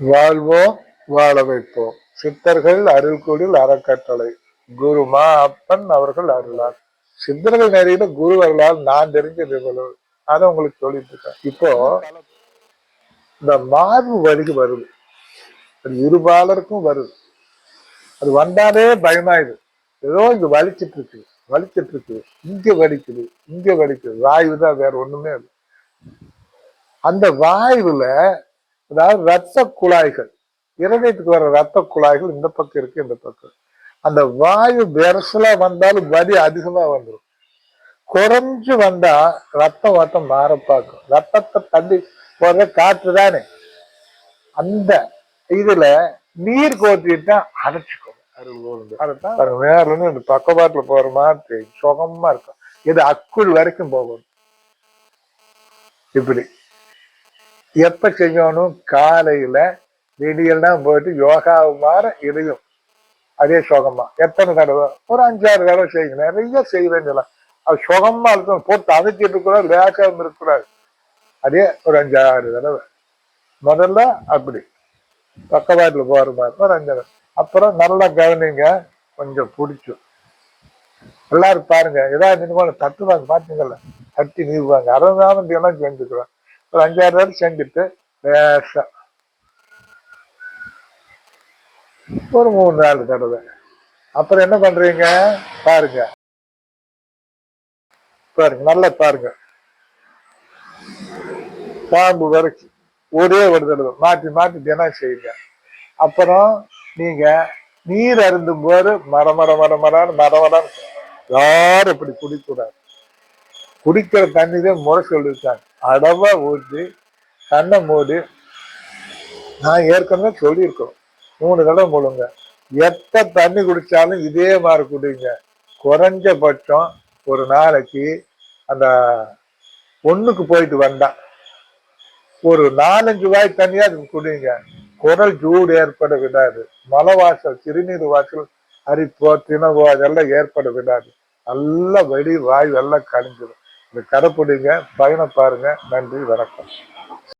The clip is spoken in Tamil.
வாழ்வோம் வாழ வைப்போம். சித்தர்கள் அருள்கூடில் அறக்கட்டளை. குருமா அப்பன் அவர்கள் அருளார். சித்தர்கள் நெறியில குரு அருளால் நான் தெரிஞ்சது இவ்வளவு. அதை உங்களுக்கு சொல்லிட்டு இருக்கேன். இப்போ இந்த மார்பு வலிக்கு வருது, அது இருபாலருக்கும் வருது. அது வந்தாலே பயமாயுது. ஏதோ இங்க வலிச்சிட்டு இருக்கு, வலிச்சிட்டு இருக்கு, இங்க வலிக்குது, இங்க வலிக்குது. வாயு தான், வேற ஒண்ணுமே இல்லை. அந்த வாயுல அதாவது ரத்த குழாய்கள், இருதயத்துக்கு வர ரத்த குழாய்கள் இந்த பக்கம் இருக்கு, இந்த பக்கம். அந்த வாயு பெருசலா வந்தாலும் வலி அதிகமா வந்துடும். குறைஞ்சு வந்தா ரத்த ஓட்டம் மாற பார்க்கும். ரத்தத்தை தள்ளி போற காற்று தானே. அந்த இதுல நீர் கோத்திட்டா அடைச்சிக்கும். அதுதான் வேற ஒண்ணு இந்த பக்கவாட்டுல போற மாதிரி சுகமா இருக்கும். இது அக்குள் வரைக்கும் போகணும். இப்படி எப்ப செய்யணும்? காலையில வெளியெல்லாம் போயிட்டு யோகாவு மாற இதையும் அதே சுகமா எத்தனை தடவை? ஒரு 5-6 தடவை செய்யுங்க. நிறைய செய்ய வேண்டியலாம். அது சுகமா இருக்கும். போட்டு அதைச்சிட்டு இருக்கக்கூடாது, லேசாகவும் இருக்கக்கூடாது. அதே ஒரு 5-6 தடவை முதல்ல அப்படி பக்கவாட்டுல போற மாதிரி ஒரு 5 தடவை. அப்புறம் நல்லா கவனிங்க, கொஞ்சம் பிடிச்சும் எல்லாரும் பாருங்க. ஏதாவது தட்டுவாங்க பாத்தீங்கல்ல, தட்டி நீருவாங்க. அறந்தாலும் எல்லாம் செஞ்சுக்குவேன். ஒரு 5-6 தடவை செஞ்சுட்டு லேசா ஒரு 3-4 தடவை. அப்புறம் என்ன பண்றீங்க பாருங்க, பாருங்க நல்லா பாருங்க. பாம்பு வரைக்கும் ஒரே ஒரு தடவை மாற்றி மாற்றி தினம் செய்யுங்க. அப்புறம் நீங்க நீர் அருந்தும் போது மரமரான்னு யாரும் இப்படி குடிக்கூடாது. குடிக்கிற தண்ணிதான் முறை சொல்லிருக்காங்க. அடவா ஊற்றி கண்ணை மூடி, நான் ஏற்கனவே சொல்லியிருக்கோம், 3 தடவை முழுங்க. எத்த தண்ணி குடிச்சாலும் இதே மாதிரி குடிங்க. குறைஞ்சபட்சம் ஒரு நாளைக்கு அந்த ஒண்ணுக்கு போயிட்டு வந்தா ஒரு 4-5 வாய் தண்ணியா அதுக்கு குடிங்க. குரல் சூடு ஏற்பட விடாது. மலை வாசல், சிறுநீர் வாசல், அரிப்போ தினவோ அதெல்லாம் ஏற்பட விடாது. நல்லா வெடி வாய் எல்லாம் கணிஞ்சிடும். இந்த கடைப்பிடிங்க, பயணம் பாருங்க. நன்றி, வணக்கம்.